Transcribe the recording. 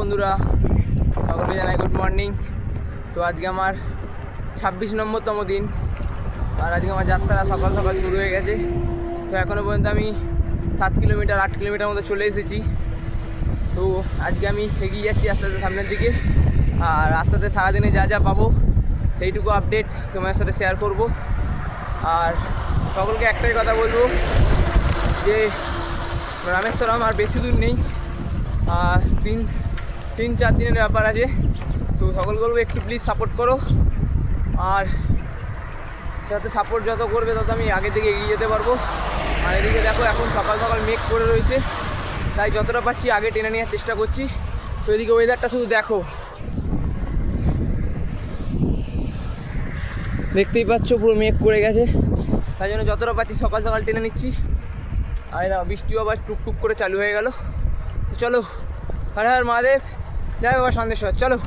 বন্ধুরা, সকলকে জানাই গুড মর্নিং। তো আজকে আমার 26 নম্বরতম দিন, আর আজকে আমার যাত্রা সকাল সকাল শুরু হয়ে গেছে। তো এখনও পর্যন্ত আমি 7 কিলোমিটার 8 কিলোমিটার মতো চলে এসেছি। তো আজকে আমি এগিয়ে যাচ্ছি আস্তে আস্তে সামনের দিকে, আর রাস্তাতে সারাদিনে যা যা পাবো সেইটুকু আপডেট তোমাদের সাথে শেয়ার করব। আর সকলকে একটাই কথা বলবো যে রামেশ্বরম আর বেশি দূর নেই, 3-4 দিনের ব্যাপার আছে। তো সকল বলবো একটু প্লিজ সাপোর্ট করো, আর যাতে সাপোর্ট যত করবে তত আমি আগে থেকে এগিয়ে যেতে পারবো। আর এদিকে দেখো এখন সকাল সকাল মেঘ করে রয়েছে, তাই যতটা পারছি আগে টেনে নেওয়ার চেষ্টা করছি। তো এদিকে ওয়েদারটা শুধু দেখো, দেখতেই পাচ্ছ পুরো মেঘ করে গেছে, তাই জন্য যতটা পাচ্ছি সকাল সকাল টেনে নিচ্ছি। আর না বৃষ্টিও আবার টুকটুক করে চালু হয়ে গেল। তো চলো, হর হর মহাদেব, জয় বাবা সন্দেশ্বর, চলো।